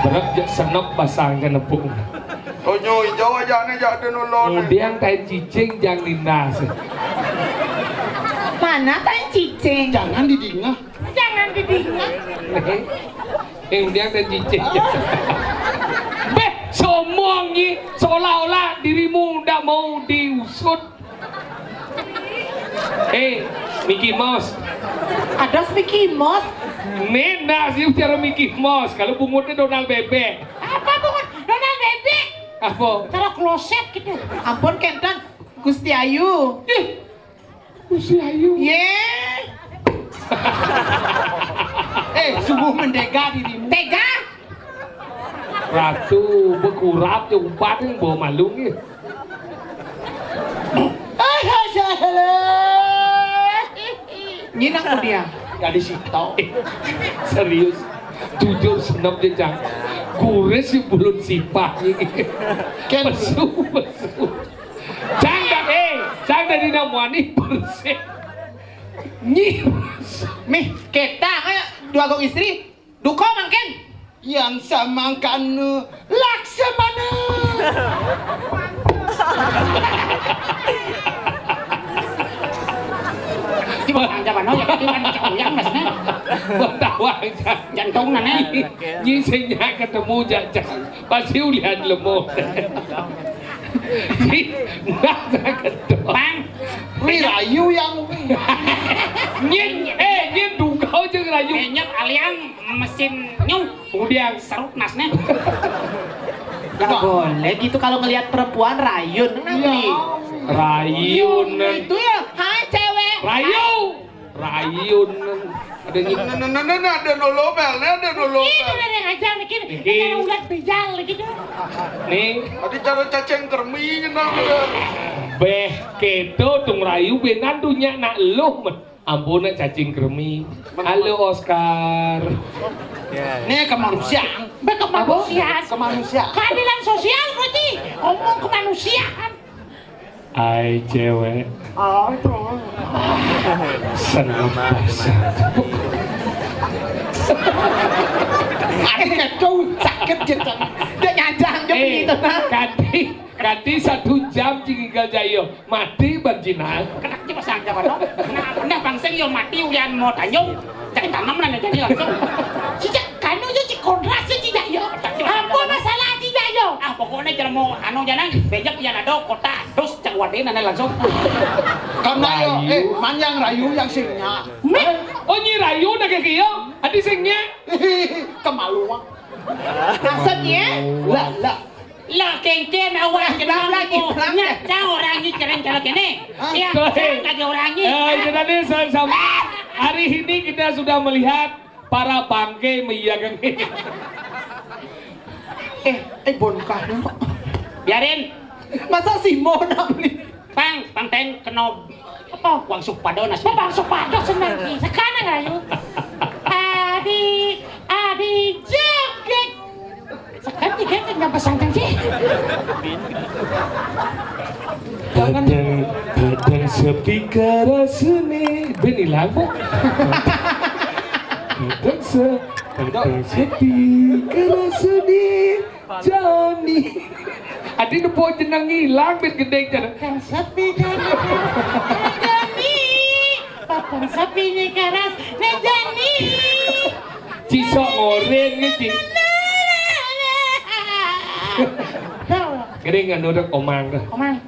Berat senop pasang ke nepung. Oh nyo hijau aja nih jadi nolong. Kemudian kain cicing jangan dinas. Mana kain cicing? Jangan didingah. Jangan didingah. Kemudian kain cicing. Beh, somong ni seolah-olah dirimu tidak mau diusut. Mickey Mouse. Ada Mickey Mouse. Nena sih bicara Mickey Mouse. Kalau bungutnya Donald Bebek. Apa bungut? Donald Bebek. Apa? Cara kloset gitu. Ampun Kentan, Gusti Ayu. Gusti Ayu. Sungguh mendega dirimu. Tega? Ratu berkurap je umpat yang bawa malung ni. Nyinak dia. Gak disito. Serius. Jujur senap je cang. Kures si bulut sipah ni. Pesu. Cang dari nama ni bersih. Nyirus. Mih, kita kayak dua gong istri. Duko mangken. Yang samangkan Laksamana. Coba anja mano ya kan yang masnya. Bertawa Jantung nana. Nyisinya ketemu jajang. Pasti lihat lemot. Nasa ketemu. Bang. Rayu yang nyin dukau je rayu. Nyet aliang mesin nyung. Kemudian Serut nasnya. Gak boleh gitu kalau ngelihat perempuan rayun nanti. rayun. Itu ya, hai cewek. Rayun. Ada nyin. ada nolobel, ada nolobel. Ini dari ngajar nih kini. Cara ulat bijal gitu. Nih. Tadi cara cacing kermi nyenang. Beh keto tung rayu benan dunya nak luh men. Ampun cacing kremi. Halo Oscar. Nih kemanusiaan. Kemanusiaan. Keadilan sosial berarti. Ngomong kemanusiaan. Ai cewek. Oh itu. Senang Adiknya cowok sakit gitu. Dia nyajang juga begitu nah. Ganti 1 jam cinggal jayo mati berjinah. Kena coba sangka apa dong? Nah bangseng yo mati ulian mau tanyong. Jangan tanam lah jadi langsung. Sejak kanu yo cikondras yo tidak yo. Ampun masalah tidak yo. Pokoknya jangan mau anu jangan bejak yang ada kota terus cak waden nana langsung. Karena yo manjang rayu yang singnya. Oh nyi rayu nak kiyo adi singnya Kemaluan. Maksudnya? Lah. Lah kengken awak kenal lagi. Nyata orang ini keren kalau kene. Ya, lagi orang ini. Jadi sama hari ini kita sudah melihat para bangke mengiyakan ini. Bonkah dong. Biarin. Masa si Mona beli? Pang ten kena apa? Wang supado nasi. Bang supado senang. Sekarang ayo. Adi joget. Sekarang juga nggak pesantren sih. Kadang sepi karasune benilang bu. Kadang sepi karasune Johnny. Adi nepo jenang hilang ben gede jangan. Kadang sepi Johnny. Kadang sepi nih karas Johnny. Cisok ngoreng ngeji. Gede nggak nurut omang dah. Omang.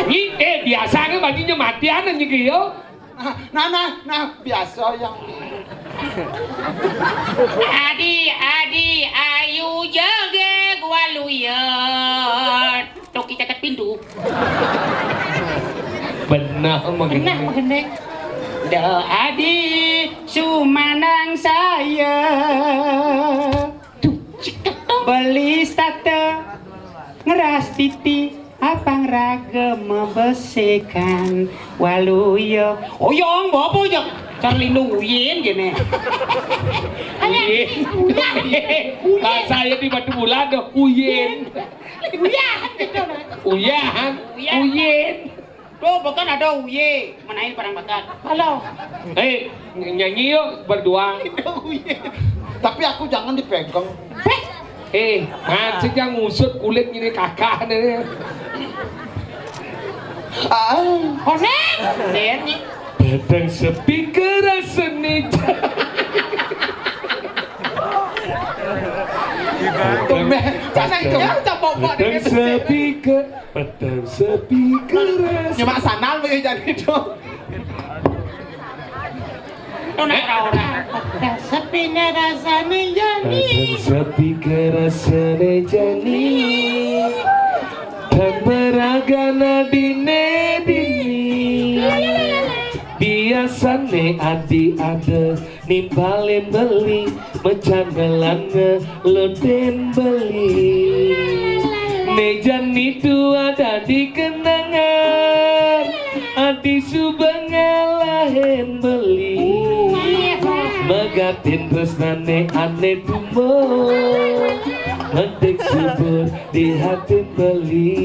Ini biasa kan baginya matian aja gitu. Nah, biasa yang Adi, ayu jaga gua luyat. Toki caket pintu. Benar mengendek. Da adi sumanang saya. Beli starte ngeras titi apang raga membesekan waluyo oyong bobo yo Charlie Nuyen gini Uyen saya di Batu Bulan dong Uyen tuh bukan ada Uye menaik perang bakat halo nyanyi yuk berdua Tapi aku jangan dipegang. Mancing yang ngusut kulit ini kakak nih. Konek. Nih. Badang sepi kerasane. Sana itu. Badang sepi keras. Nyemak sanal begitu jadi itu. Orang-orang. Sepinya rasanya jadi. Badang sepi kerasane jani. Dan beragana dini. Biasane adi ada nimpalin beli mencangelan ngeloden beli Nejan itu ada di kenangan adi subangalahin beli Megatin tresnane ane dumo Mentik subur di hati beli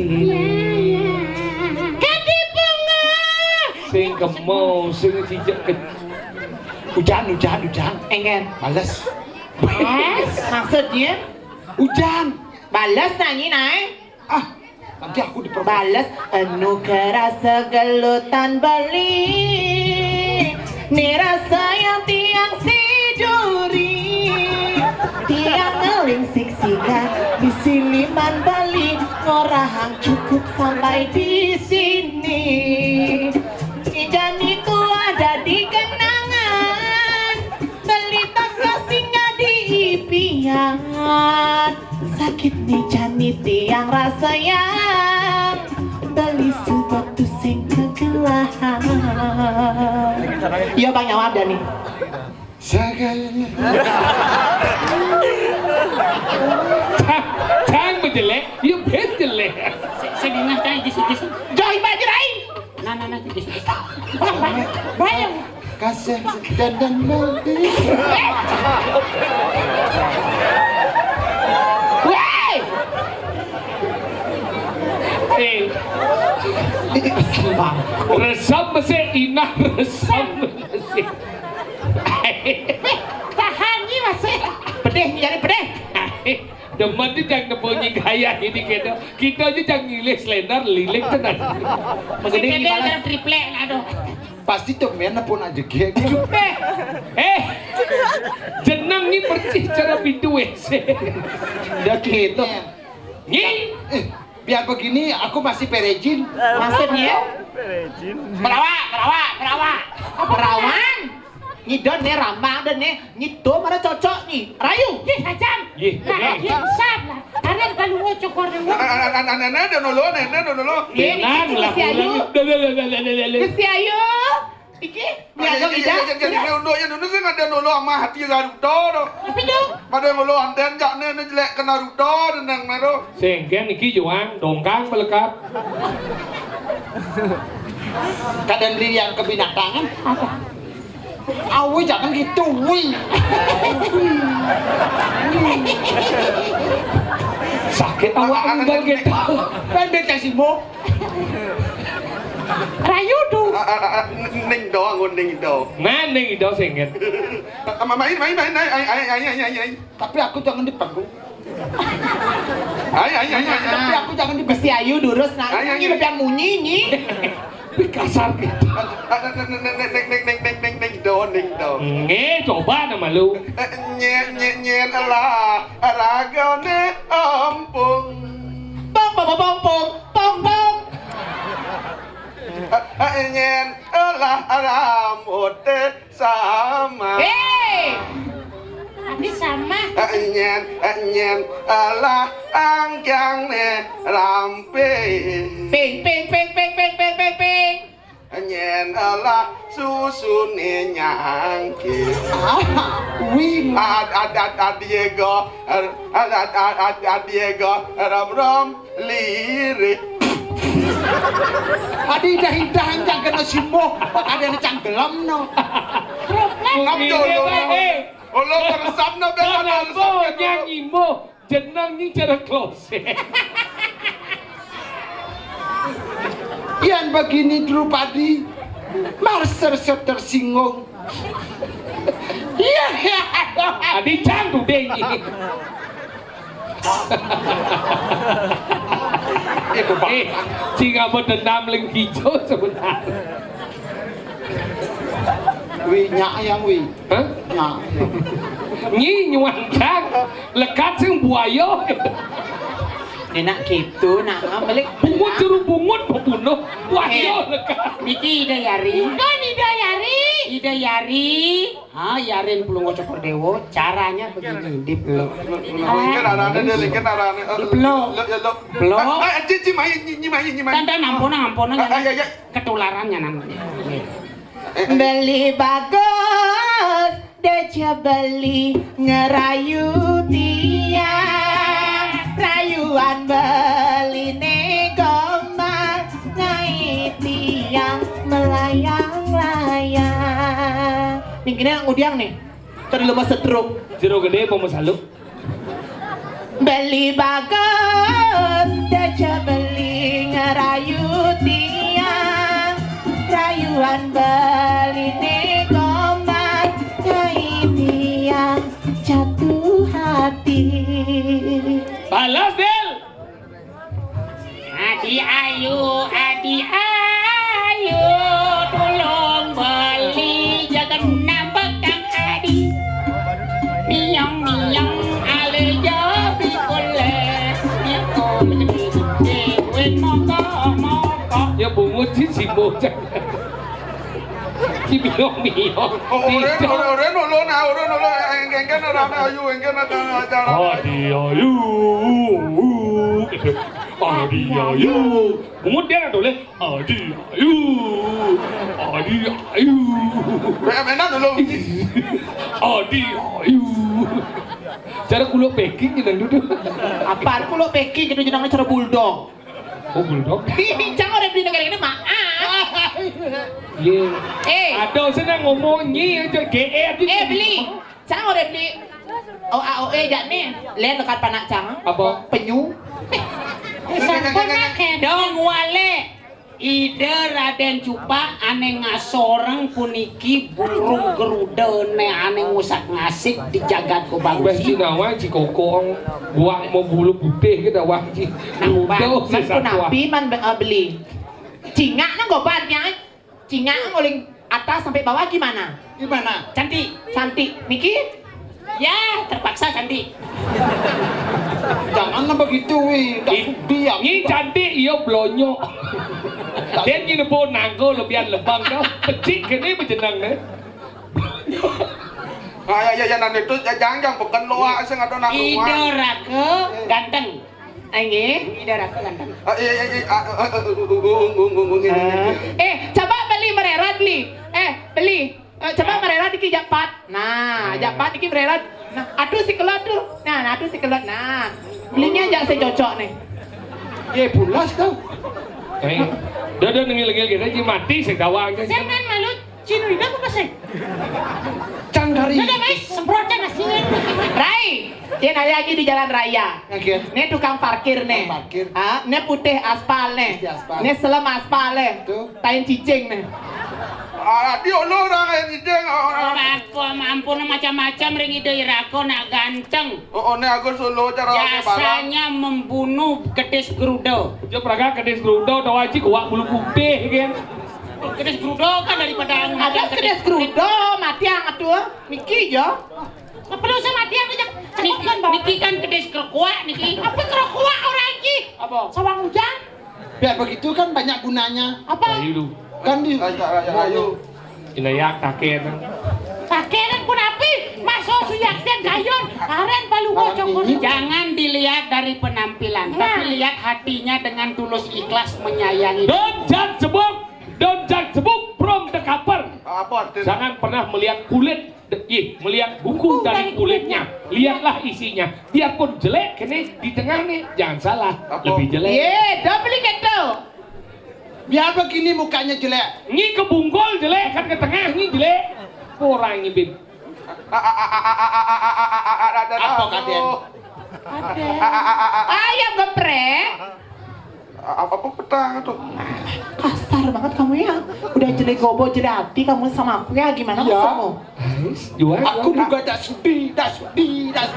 Sing kemau, sing cicak ke Hujan. Enggak. Balas. Maksudnya? Hujan. Balas nanyi naik. Nanti aku diperbalas. Balas anu kerasa gelutan beli ni rasa yang tiang si juri tiang ngeling siksikan di Siliman Bali ngorahang cukup sampai di sini dan itu ada di kenangan beli kasihnya di impian sakit nih jani tiang rasa yang beli suatu sing kegelahan. Iya Bang Nyawab dah nih. Saganya. Cang menjelek, ya bet jelek. Sedingah cai jisu. Joy bajirai. Nah jisu. Bayang. Kasih dan mati. Weh. Resam mesti inah resam mesti. Tahan ni masih. Pedih jadi pedih. Demen tu jangan nebunyi gaya ini kita aja jangan ngilik slender lilik tenan. Begini kita triplek aduh. Pasti tuh mana pun aja gek. Jenang ni percis cara pintu WC. Udah gitu. Ni Biar begini aku masih perejin. Maksudnya? Perawan. Nyidon nih rambang dan nih nyito mana cocok nih. Rayu. Hajan. Sab lah. Ada kalau mau cokor dulu. Nana nolong. Tenang lah. Gusti Ayu. Iki, niaga ida. Jadi unduk sih ada nolong sama hati Naruto. Tapi dong. Pada nolong anten jakne jelek ke Naruto dan Naruto. Sengken iki juang dongkang melekat. Kadang beli yang kebinatangan. Awi jangan gitu, wih. Sakit awak enggak gitu. Pendek kasih mo. Rayu tuh. Ning do ngun ning do. Nah, ning itu sengken. Main. Tapi aku jangan dipanggung. Tapi aku jangan dipanggung. Gusti Ayu durus nak. Ini lebih munyi ni. Kasar gitu. Ning do. Coba nama lu. Nyen Allah ragane ampung. Pong. Nyen Allah rambut sama. Ini sama. Nyen Allah angkang ne rampe. Ping. Nyen Allah susune nyangki. Wih, Diego ram lirik. Adi dahin-dahin yang kena simo, ada yang canggelam no. Ngap dulu. Allah bersam no Kenapa nyanyi mo jenang ni cara close. Yang begini Drupadi, Marser tersinggung. Iya. Adi cang tu ding. Jika berdendam ling hijau sebenarnya. Wi nyak yang wi. Hah? Nyak. Nyi nyuan cang lekat sing buaya. Enak gitu, nak balik Bungut jeruk bungut pembunuh buaya lekat. Iki Idayari. Kan Idayari. Yarin belum ngocok dewo. Caranya begini, dipeluk. Kan arane deh, kan arane. Dipeluk. Peluk. Cici mai. Dan ampun. Ya. Ketularannya namanya. Beli bagus, deja beli ngerayu tiang, rayuan beli negomar, ngai tiang melayang-layang. Nih gini yang udiang nih, cari lemas setruk. Jeruk gede apa masalu? Beli bagus, deja beli ngerayu tiang, rayuan beli negomar, nyai tiang jatuh hati. Balas Del. Adi ayu, tolong beli jangan nambah kang adi. Miang ale jabi kole, miako menjadi wen moko. Ya bungut si simbo cang. Si miong. Oren ulo engken arane ayu engken acara. Adi ayu. Bungut dia nak boleh. Adi ayu. Enak dulu. Adi ayu. Cara kulo packing jenang duduk. Apaan ku lo peki gitu jenangnya cara bulldog. Oh bulldog. Jangan udah beli negara ini maaf. Iya. Ada senang ngomong nyi aja GR gitu. Beli. Jangan udah beli. AOE jak nih. Lihat dekat panak cang. Apa? Penyu. Sampurna kedong wale. Ide Raden Cupa ane ngasoreng puniki burung gerudene ane ngusak ngasik di jagat ko Wes bagus. cinawa cikokong gua mau bulu putih kita wah ci. Nambah. Man pun nabi man beli. Cingak nang gobatnya. Cingak nguling atas sampai bawah gimana? Gimana? Cantik. Niki? Ya, terpaksa cantik. Jangan begitu wi. Dia. Nyi cantik iya blonyok. Dia nyi nebo nangko lebihan lebang dah. Pecik kene berjenang deh. Ya nanti itu jangan bukan loa sing ada nang Ide rumah. Rake ganteng. Nggih. Ide Rake ganteng. Coba beli mererat beli. Beli. Coba mererat iki japat. Nah, japat iki mererat. Nah, aduh si kelot tuh. Nah, aduh si kelot. Nah, belinya aja saya cocok nih. Bulas kau. Dah ngil-ngil kita ji mati segawang aja. Jangan malu. Cino ini apa pasal? Cangkari. Ada guys, semprotnya nasinya. Rai, dia nanya lagi di jalan raya. Ini tukang parkir nih. Tukang parkir. Ini putih aspal nih. Putih aspal. Ini selam aspal nih. Tuh. Tain cicing nih. Dia orang yang ide. Aku ampun macam-macam ring ide Irako nak ganteng. Ne aku solo cara Jasanya membunuh kedis gerudo. Jo praga kedis grudo tawa ci gua bulu putih kan. Kedis gerudo kan daripada Ada kedis gerudo, mati yang atuh. Miki jo. Nggak perlu saya mati yang aja. Niki kan kedis kerkuak niki. Apa kerkuak orang iki? Apa? Sawang hujan. Biar begitu kan banyak gunanya. Apa? Ayo lu. Kan di ayo. Inayak kakek. Pakeran pun api. Masuk suyaksen gayon. Aren balu ngocok. Jangan dilihat dari penampilan, tapi lihat hatinya dengan tulus ikhlas menyayangi. Don't judge book from the cover. Apa? Jangan pernah melihat kulit, melihat buku dari kulitnya. Lihatlah isinya. Biarpun jelek, kene di tengah nih, jangan salah. Apa? Lebih jelek. Dah beli gitu. Biar begini mukanya jelek. Ini ke bunggol jelek, kan ke tengah ini jelek. Orang ini bin. Apa kaden? Ayam geprek. Apa petang tuh? Kasar banget kamu ya. Udah jelek gobo jelek hati kamu sama aku ya. Gimana Ya. maksudmu? Jual. Aku juga tak sudi. das.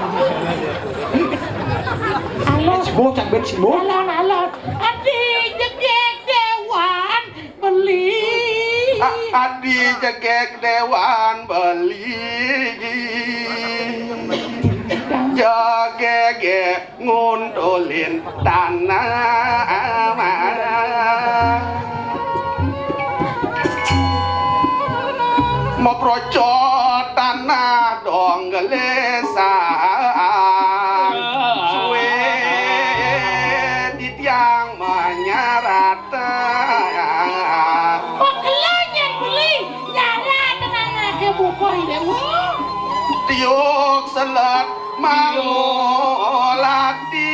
Alon, Simo cak ben Simo. alon. Adik jegek dewan beli. Adi jegek dewan beli. Jagege ngundulin tanah. Mau procot tanah dong gelesa. Suwe di tiang menyarat. Kok kelanya beli? Nyara tenang aja bukoi deh. Tiuk selat mau lati.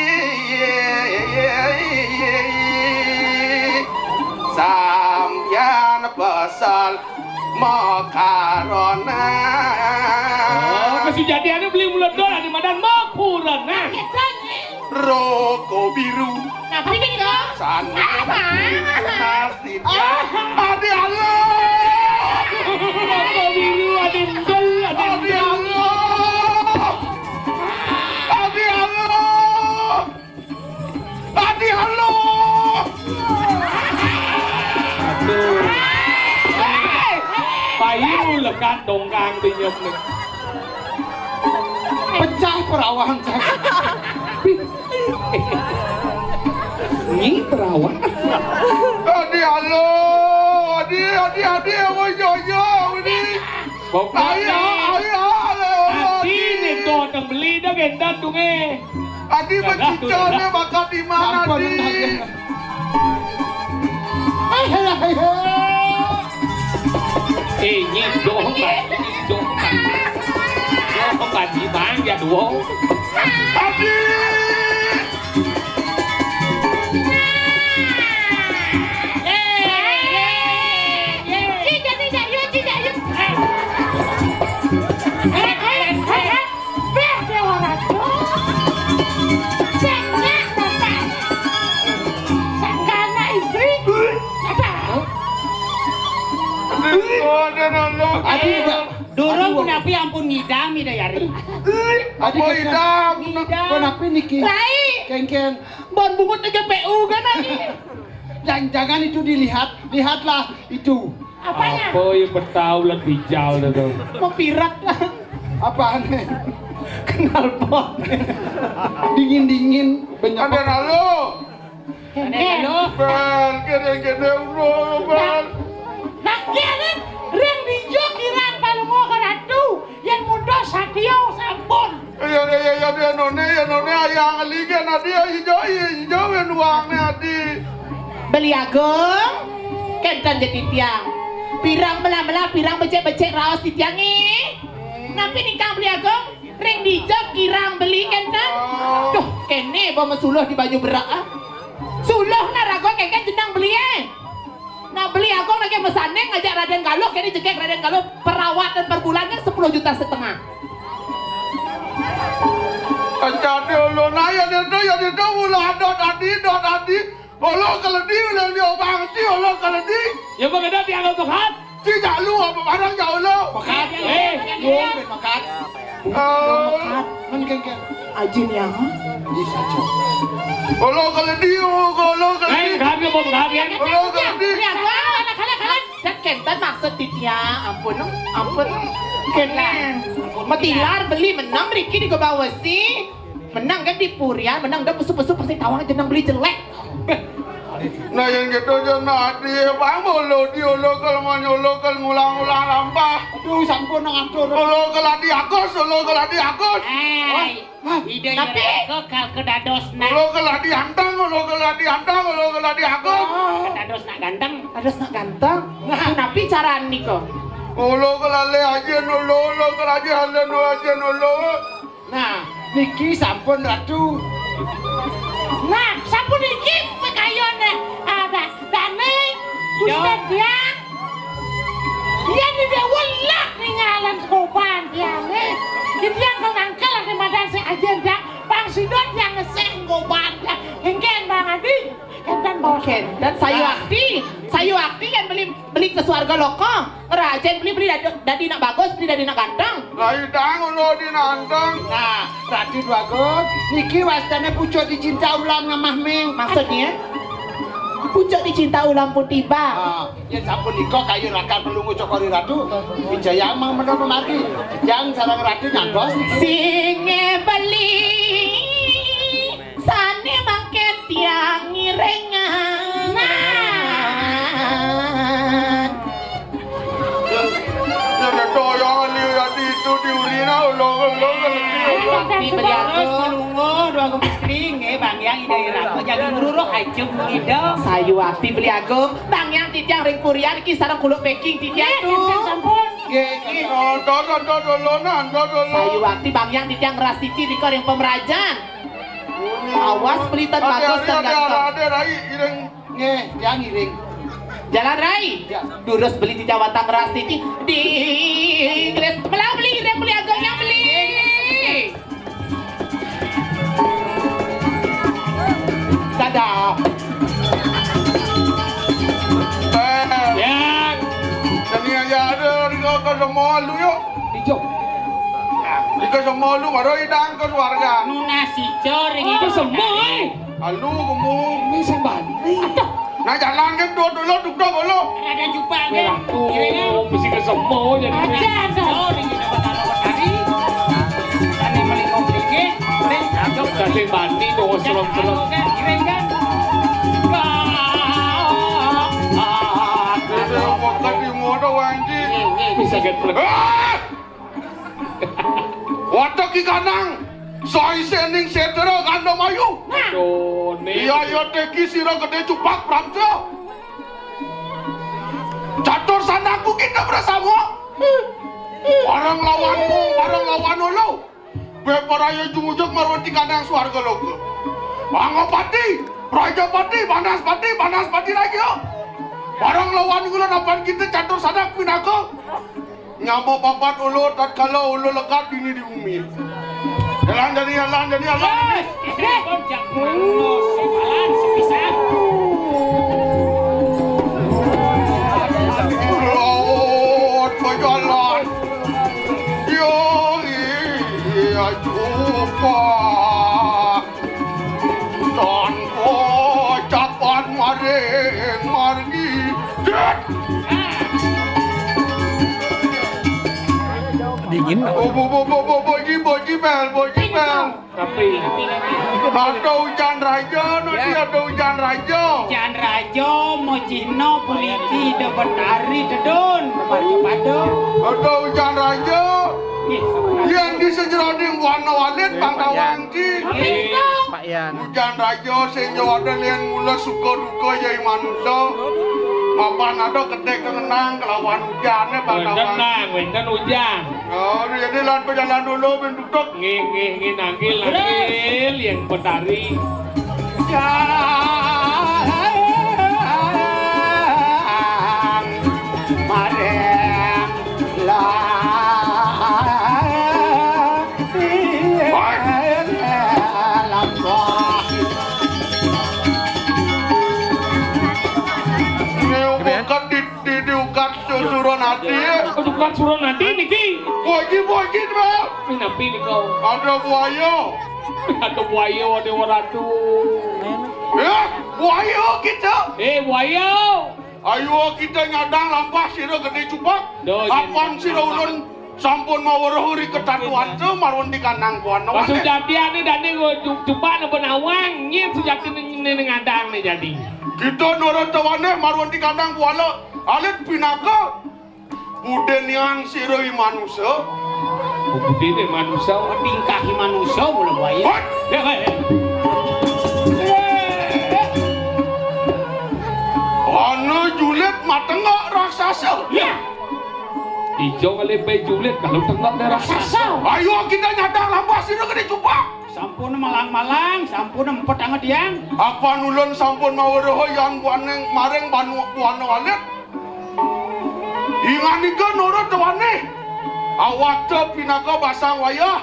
Sampian pesal makarona. Kesejadiannya beli mulut dolar di madan makuran nah. Rokok biru Nah, ini kok. sangat nasi. Adi Allah. Rokok biru adem del adem Adi del. Allah. Adi Allah. Adi Allah. Aduh. Payu lekat dongkang tinyuk nih. Pecah perawan saya. Ini perawan. Adi Allah. Adi. Oh yo ini. Pokoknya Ayo. Adi nih tuh yang beli dah gendan tuh Adi menciconnya bakal di mana di? Ini dong kan di bang ya dua. Adi. Adi Dorong kunapi ampun ngidam ida yari. Adi idam. Kenapa niki? Rai, Ken, bon bungut ke GPU kan lagi. jangan itu lihatlah itu. Apanya? Apa yang bertahu lebih jauh tuh? Mau pirak lah. Apaan? Kenal pot. Dingin banyak. Ada lalu. Halo. Ben, kene Ben. Nak kianan reng dijo kirang palungo karatu yang muda satio sampun. Ya none ayang liga nadi hijau yang uangnya adi. Beli agung, kentan jadi tiang. Pirang belah pirang becek raos di tiang ini. Napi nikah beli agung, ring dijok kirang beli kentan. Duh, kene bawa suluh di baju berak ah. Suluh narago keken jenang beli Nah beli agung lagi mesaneng ngajak Raden Galuh, kene jegek Raden Galuh perawatan per bulannya 10,5 juta. Jadi lo naya dia ulah dot adi. Olo kalau di ulah dia bang si olo kalau di. Ya kok ada tiang tuhan? Tidak lu apa barang jauh lo. Makat. Iya. Makat. Ken. Ajin ya. Bisa coba. Olo kalau di. Kami mau kalian. Olo kalau di. Beli agung, anak-anak. Dan kentan maksud di tiang, ampun. Kene. Metilar beli menang Riki di bawa sih. Menang kan di Purian, menang udah pesu-pesu pasti tawang jenang beli jelek. Nah yang gitu jangan adi bang bolo di olo kalau mau ngulang-ngulang lampah. Aduh, sampun ngatur. Olo kalau di akos. Ide Tapi- yara kal kedadosna. Olo kalau di hantang. Olo kalau di akos. Kedadosna ganteng. Ada nak ganteng. Nah, napi cara nih kok. Olo kalau le aja olo kalau aja olo. Nah, niki sampun ratu. Nah, sampun iki pekayone ada daneng Gusti Diang. Dia di dewelak ningalan skopan diane. Di Diang kenangkel di madan si agenda Bang Sidot yang ngeseh ngoban. Hengken Bang Adi. Kentan bawa Oke, dan sayu akti kan beli ke swarga lokong. Rajen beli dadi nak bagus, beli dadi nak ganteng. Lah idang ulo di nantang. Nah, Raden Wagun, niki wastane pucuk dicinta ulam ngamah ming. Maksudnya? Pucuk dicinta ulam pun tiba. Yen sampun nika kayu rakan pelungu Cokori Ratu. Wijaya mang menono mari. Jang sareng Raden ngantos. Singe beli sane mangke tiang ngirengan. Jadi toyong liu jadi itu diurina ulo. Bakti beliaku. Pelungu dua istri nge Bang Yang ide ratu jadi ngururuh acung gitu. Sayu akti beliaku. Bang Yang titiang ring kurian iki sareng kuluk packing titiang tuh. Sampun. Sayu akti Bang Yang titiang ras titi di ring pemerajan. Awas pelitan bagus dan ganteng. Ada rai ireng. Nggih, yang iring. Jalan Rai, durus beli di Jawatan Ras Titi di Inggris. Belah beli, dia beli agaknya beli. Dadah. Yang Jadi aja ada ringo ke semua lu yuk. hijau. Ika semua lu maro idang ke warga. Nuna si coring Itu semua Alu kamu. ini sembari. Nah jalan kan dulu duduk dulu. ada jumpa ke. Merah tuh, mesti ke semua jadi. Ada coring itu bakal hari. Dan yang paling komplit Kasih bani dong serem-serem. Keren kan? Ada pokat di motor wanji. Bisa get plek. Watak ikanang. Soy sening setero kando mayu. Aduh, nih. Iya iya teki siro gede cupak pramco. Catur sanaku kita bersama. Barang lawan lo. Beparaya jumujuk marwati kanang swarga logo. Bangopati, Rajapati, Banaspati lagi yo. Barang lawan gula napan kita catur sanak pinako. Nyamo papat ulo tatkala ulo lekat dini di bumi. Jalan jadi. Kojak malu sebalan sepisah. Lord berjalan. Yo iya jumpa. Dan ucapan maring margi. Dingin. Boji bel. Tapi Ada hujan raja, nanti ada hujan raja. Jan Rajo Mojino Puliti de Betari Dedon Kemarjo Ada hujan raja. Yang di sejeroning warna walit bangga wangki. Pak Yan. Hujan raja sing ada lian mula suka duka jadi manusia. Mapan ada ketek kenang kelawan hujannya bangga wangki. tenang, wenten hujan. Oh, jadi lan berjalan dulu bentuk tok. Ngih nangkil yang petari. Diukat suruh nanti. Bukan suruh nanti niki. Boji bel. Minapi nih kau. Ada buaya. Ada buaya, ada waratu. Buaya kita. Buaya. Ayo kita nyadang lampah siro gede cupak. Apaan siro ulun sampun mau rohuri ketatuan tu marun di kandang kuano. Maksud jadian nih dan nih coba nih benawang. Nyet sejati nih ngadang nih jadi. Kita nurut tawane marun di kandang kuano. Alit pinaka. Budenian siro manusia. Budi deh manusia. Tingkahi manusia boleh baik. What? Anu Juliet matengok raksasa. Hijau kali julit kalau tengok darah raksasa. Ayo kita nyadang lampah siro gede cupak. Sampun malang-malang, sampun empet anget yang. Apa nulun sampun mau roho yang buaneng maring buano alit. Ingan ika nurut tawane. Awak te pinaka basang wayah.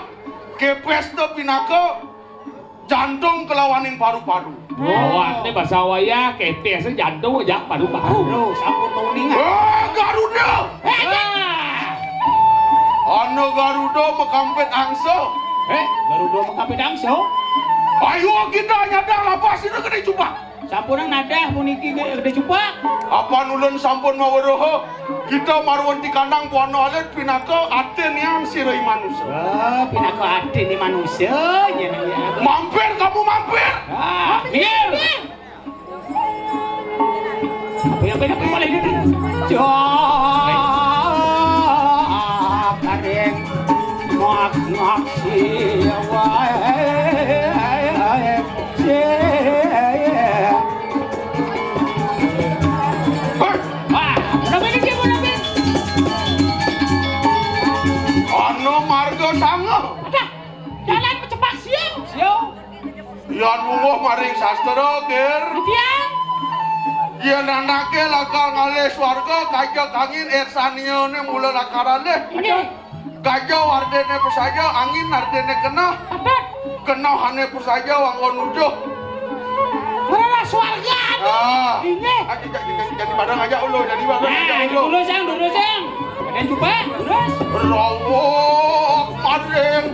Kepes te pinaka jantung kelawaning paru-paru. Awak ini bahasa wayah kete asa jantung aja paru-paru. Aduh, sampun tuningan. Garuda. Ano Garuda makampet angso. Garuda makapi dangso. Ayo kita nyadang lapas ini kena coba. Sampun nadah puniki gede cupak. Apa nulen sampun maweroho. Kita marwan di kandang puano alet pinaka aten yang sirai manusia. Pinako ati ni manusia. Mampir kamu mampir. Minggir. Apa boleh ini? Jok kareng ngak siwa. Ano marga sanga. Jalan cepat siang. Yan mungo maring sastra ker. Siang. Yan anake lakal ngale swarga kaja kangin ersanione mula lakarane. Kaja wardene pesaja angin nardene kena. Kena hane pesaja wangon ujo. Mana swarga? Ini. Jadi badang aja ulo, jadi badang aja ulo. Dulu sang. Dan cupak, terus. Rawok maring